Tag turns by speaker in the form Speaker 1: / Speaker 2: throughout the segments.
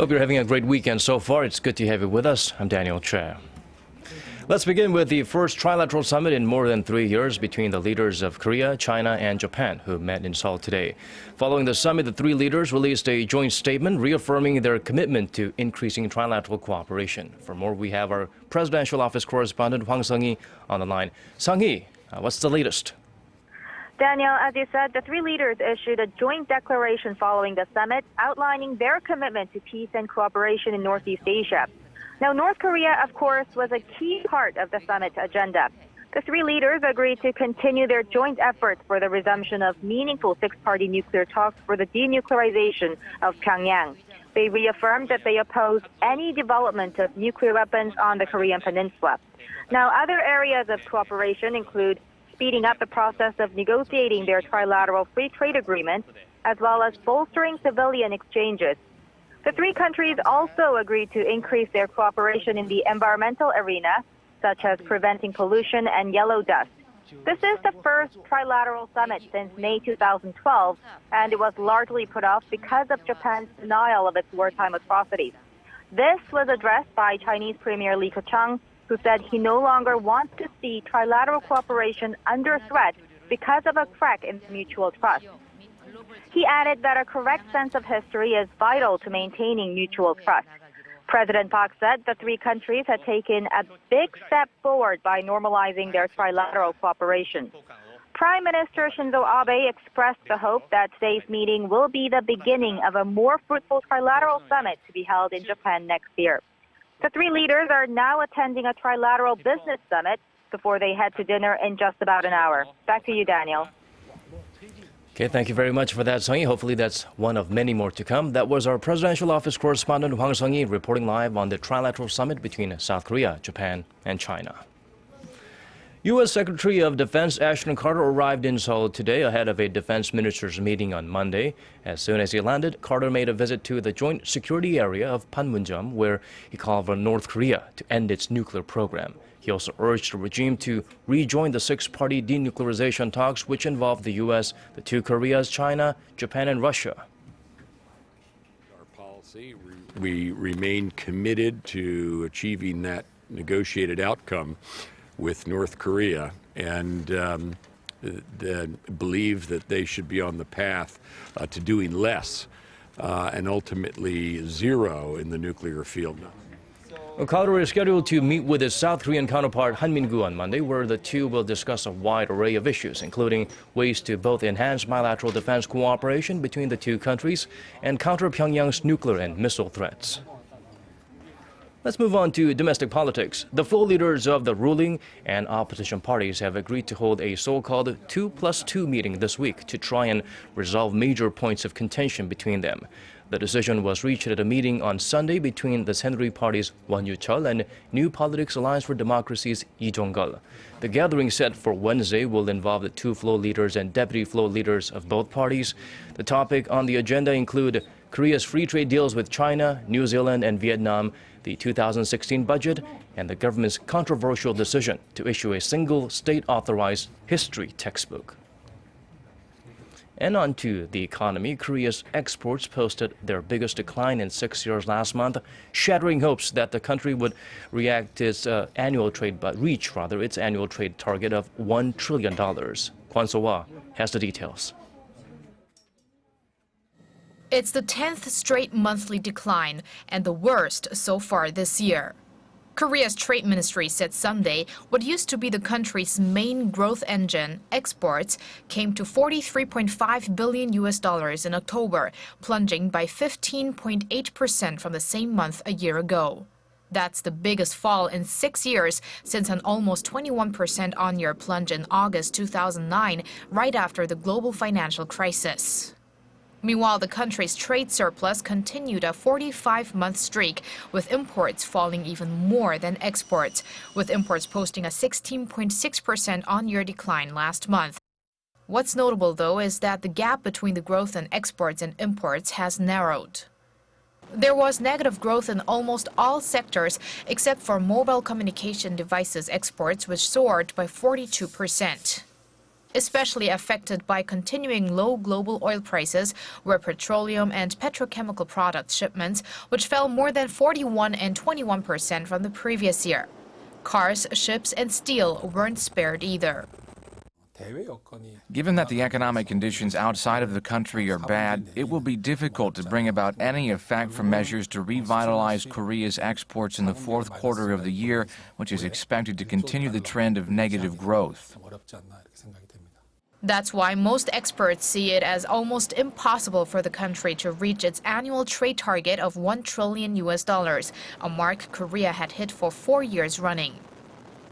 Speaker 1: Hope you're having a great weekend so far. It's good to have you with us. I'm Daniel Choy. Let's begin with the first trilateral summit in more than 3 years between the leaders of Korea, China, and Japan, who met in Seoul today. Following the summit, the three leaders released a joint statement reaffirming their commitment to increasing trilateral cooperation. For more, we have our presidential office correspondent Hwang Sung-hee on the line. Sung-hee, what's the latest?
Speaker 2: Daniel, as you said, the three leaders issued a joint declaration following the summit outlining their commitment to peace and cooperation in Northeast Asia. Now, North Korea, of course, was a key part of the summit agenda. The three leaders agreed to continue their joint efforts for the resumption of meaningful six-party nuclear talks for the denuclearization of Pyongyang. They reaffirmed that they oppose any development of nuclear weapons on the Korean peninsula. Now, other areas of cooperation include speeding up the process of negotiating their trilateral free trade agreement, as well as bolstering civilian exchanges. The three countries also agreed to increase their cooperation in the environmental arena, such as preventing pollution and yellow dust. This is the first trilateral summit since May 2012, and it was largely put off because of Japan's denial of its wartime atrocities. This was addressed by Chinese Premier Li Keqiang, who said he no longer wants to see trilateral cooperation under threat because of a crack in mutual trust. He added that a correct sense of history is vital to maintaining mutual trust. President Park said the three countries had taken a big step forward by normalizing their trilateral cooperation. Prime Minister Shinzo Abe expressed the hope that today's meeting will be the beginning of a more fruitful trilateral summit to be held in Japan next year. The three leaders are now attending a trilateral business summit before they head to dinner in just about an hour. Back to you, Daniel.
Speaker 1: Okay, thank you very much for that, Sung-hee. Hopefully that's one of many more to come. That was our presidential office correspondent Hwang Sung-hee reporting live on the trilateral summit between South Korea, Japan, and China. U.S. Secretary of Defense Ashton Carter arrived in Seoul today ahead of a defense ministers meeting on Monday. As soon as he landed, Carter made a visit to the joint security area of Panmunjom, where he called for North Korea to end its nuclear program. He also urged the regime to rejoin the six-party denuclearization talks, which involve the U.S., the two Koreas, China, Japan, and Russia.
Speaker 3: Our policy, we remain committed to achieving that negotiated outcome with North Korea, and believe that they should be on the path to doing less and ultimately zero in the nuclear field.
Speaker 1: Carter is scheduled to meet with his South Korean counterpart Han Min-gu on Monday, where the two will discuss a wide array of issues, including ways to both enhance bilateral defense cooperation between the two countries and counter Pyongyang's nuclear and missile threats. Let's move on to domestic politics. The floor leaders of the ruling and opposition parties have agreed to hold a so-called 2+2 meeting this week to try and resolve major points of contention between them. The decision was reached at a meeting on Sunday between the Saenuri Party's Won Yu-cheol and New Politics Alliance for Democracy's Lee Jong-geol. The gathering set for Wednesday will involve the two floor leaders and deputy floor leaders of both parties. The topic on the agenda include Korea's free trade deals with China, New Zealand, and Vietnam, the 2016 budget, and the government's controversial decision to issue a single state-authorized history textbook. And on to the economy. Korea's exports posted their biggest decline in 6 years last month, shattering hopes that the country would reach its annual trade target of $1 trillion. Kwon So-hwa has the details.
Speaker 4: It's the 10th straight monthly decline and the worst so far this year. Korea's trade ministry said Sunday what used to be the country's main growth engine, exports, came to $43.5 billion in October, plunging by 15.8% from the same month a year ago. That's the biggest fall in 6 years since an almost 21% on-year plunge in August 2009, right after the global financial crisis. Meanwhile, the country's trade surplus continued a 45-month streak, with imports falling even more than exports, with imports posting a 16.6% on-year decline last month. What's notable, though, is that the gap between the growth in exports and imports has narrowed. There was negative growth in almost all sectors except for mobile communication devices exports, which soared by 42%. especially affected by continuing low global oil prices, where petroleum and petrochemical product shipments, which fell more than 41% and 21% from the previous year. Cars, ships, and steel weren't spared either.
Speaker 5: Given that the economic conditions outside of the country are bad, it will be difficult to bring about any effect from measures to revitalize Korea's exports in the fourth quarter of the year, which is expected to continue the trend of negative growth.
Speaker 4: That's why most experts see it as almost impossible for the country to reach its annual trade target of $1 trillion, a mark Korea had hit for 4 years running.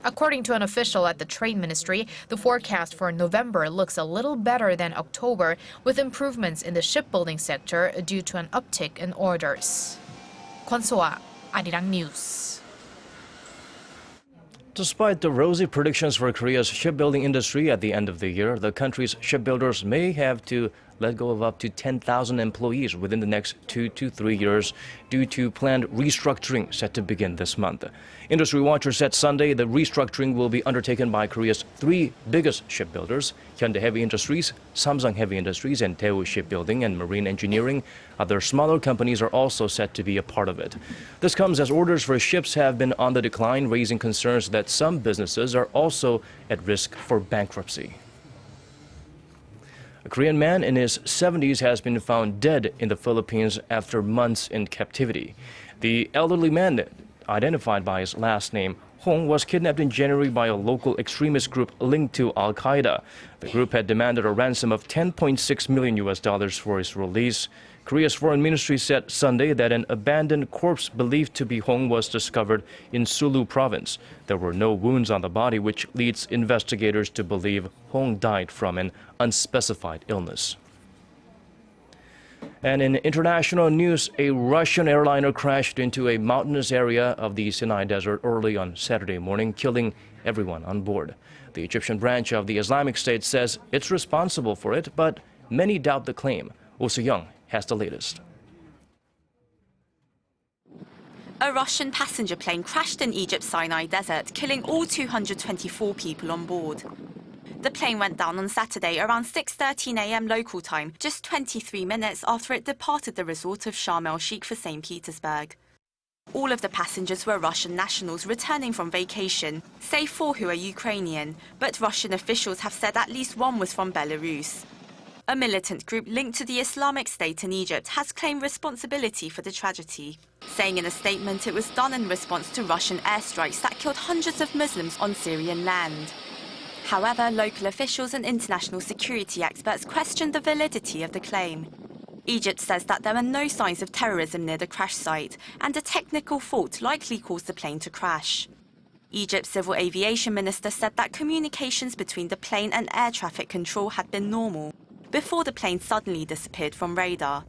Speaker 4: According to an official at the Trade Ministry, the forecast for November looks a little better than October, with improvements in the shipbuilding sector due to an uptick in orders. Kwon So-ah, Arirang News.
Speaker 1: Despite the rosy predictions for Korea's shipbuilding industry at the end of the year, the country's shipbuilders may have to let go of up to 10,000 employees within the next 2 to 3 years due to planned restructuring set to begin this month. Industry Watcher said Sunday the restructuring will be undertaken by Korea's 3 biggest shipbuilders, Hyundai Heavy Industries, Samsung Heavy Industries, and Daewoo Shipbuilding and Marine Engineering. Other smaller companies are also set to be a part of it. This comes as orders for ships have been on the decline, raising concerns that some businesses are also at risk for bankruptcy. A Korean man in his 70s has been found dead in the Philippines after months in captivity. The elderly man, identified by his last name, Hwang, was kidnapped in January by a local extremist group linked to Al-Qaeda. The group had demanded a ransom of $10.6 million for his release. Korea's foreign ministry said Sunday that an abandoned corpse believed to be Hwang was discovered in Sulu province. There were no wounds on the body, which leads investigators to believe Hwang died from an unspecified illness. And in international news, a Russian airliner crashed into a mountainous area of the Sinai Desert early on Saturday morning, killing everyone on board. The Egyptian branch of the Islamic State says it's responsible for it, but many doubt the claim. Oh Soo-young has the latest.
Speaker 6: A Russian passenger plane crashed in Egypt's Sinai Desert, killing all 224 people on board. The plane went down on Saturday around 6:13 a.m. local time, just 23 minutes after it departed the resort of Sharm el-Sheikh for St. Petersburg. All of the passengers were Russian nationals returning from vacation, save 4 who are Ukrainian, but Russian officials have said at least 1 was from Belarus. A militant group linked to the Islamic State in Egypt has claimed responsibility for the tragedy, saying in a statement it was done in response to Russian airstrikes that killed hundreds of Muslims on Syrian land. However, local officials and international security experts questioned the validity of the claim. Egypt says that there were no signs of terrorism near the crash site, and a technical fault likely caused the plane to crash. Egypt's civil aviation minister said that communications between the plane and air traffic control had been normal, before the plane suddenly disappeared from radar.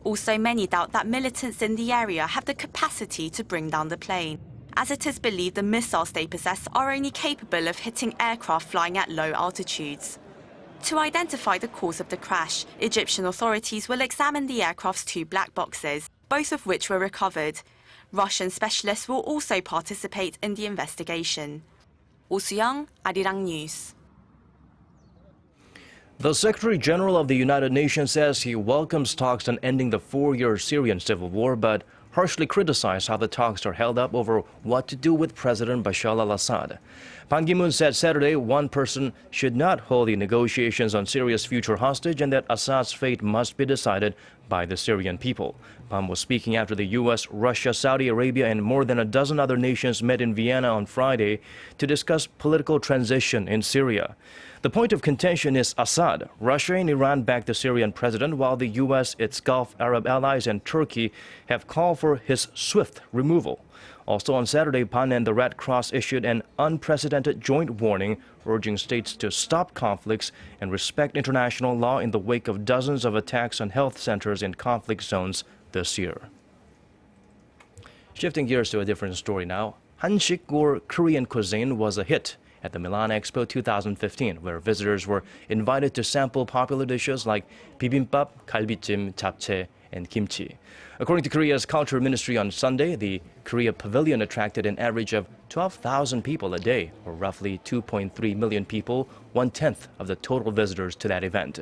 Speaker 6: Also, many doubt that militants in the area have the capacity to bring down the plane, as it is believed the missiles they possess are only capable of hitting aircraft flying at low altitudes. To identify the cause of the crash, Egyptian authorities will examine the aircraft's 2 black boxes, both of which were recovered. Russian specialists will also participate in the investigation. Oh Soo-young, Arirang News.
Speaker 1: The Secretary-General of the United Nations says he welcomes talks on ending the 4-year Syrian civil war, but harshly criticized how the talks are held up over what to do with President Bashar al-Assad. Ban Ki-moon said Saturday one person should not hold the negotiations on Syria's future hostage and that Assad's fate must be decided by the Syrian people. Ban was speaking after the U.S., Russia, Saudi Arabia, and more than a dozen other nations met in Vienna on Friday to discuss political transition in Syria. The point of contention is Assad. Russia and Iran backed the Syrian president, while the U.S., its Gulf Arab allies, and Turkey have called for his swift removal. Also on Saturday, PAN and the Red Cross issued an unprecedented joint warning urging states to stop conflicts and respect international law in the wake of dozens of attacks on health centers in conflict zones this year. Shifting gears to a different story now. Hanshik, or Korean cuisine, was a hit at the Milan Expo 2015, where visitors were invited to sample popular dishes like bibimbap, galbijjim, japchae, and kimchi. According to Korea's Culture Ministry on Sunday, the Korea Pavilion attracted an average of 12,000 people a day, or roughly 2.3 million people, 1/10 of the total visitors to that event.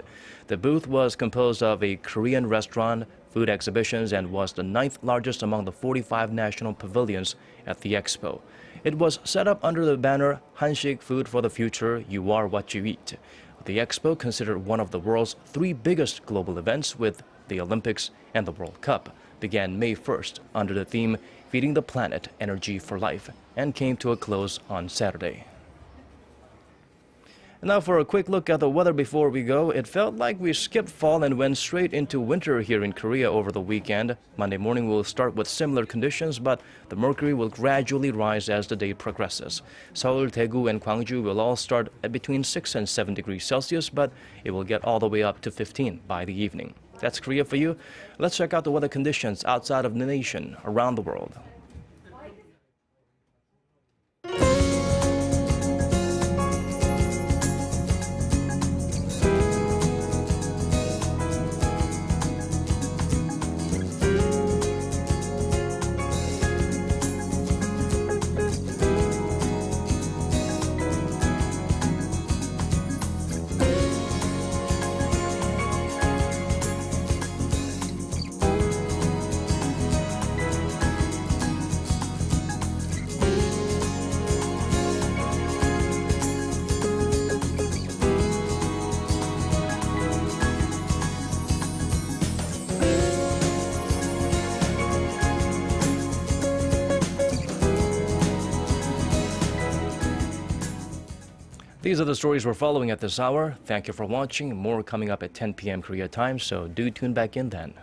Speaker 1: The booth was composed of a Korean restaurant, food exhibitions, and was the 9th largest among the 45 national pavilions at the expo. It was set up under the banner Hanshik Food for the Future, You Are What You Eat. The expo, considered one of the world's 3 biggest global events with the Olympics and the World Cup, began May 1st under the theme Feeding the Planet, Energy for Life, and came to a close on Saturday. And now for a quick look at the weather before we go. It felt like we skipped fall and went straight into winter here in Korea over the weekend. Monday morning will start with similar conditions, but the mercury will gradually rise as the day progresses. Seoul, Daegu, and Gwangju will all start at between 6 and 7 degrees Celsius, but it will get all the way up to 15 by the evening. That's Korea for you. Let's check out the weather conditions outside of the nation, around the world. These are the stories we're following at this hour. Thank you for watching. More coming up at 10 p.m. Korea time, so do tune back in then.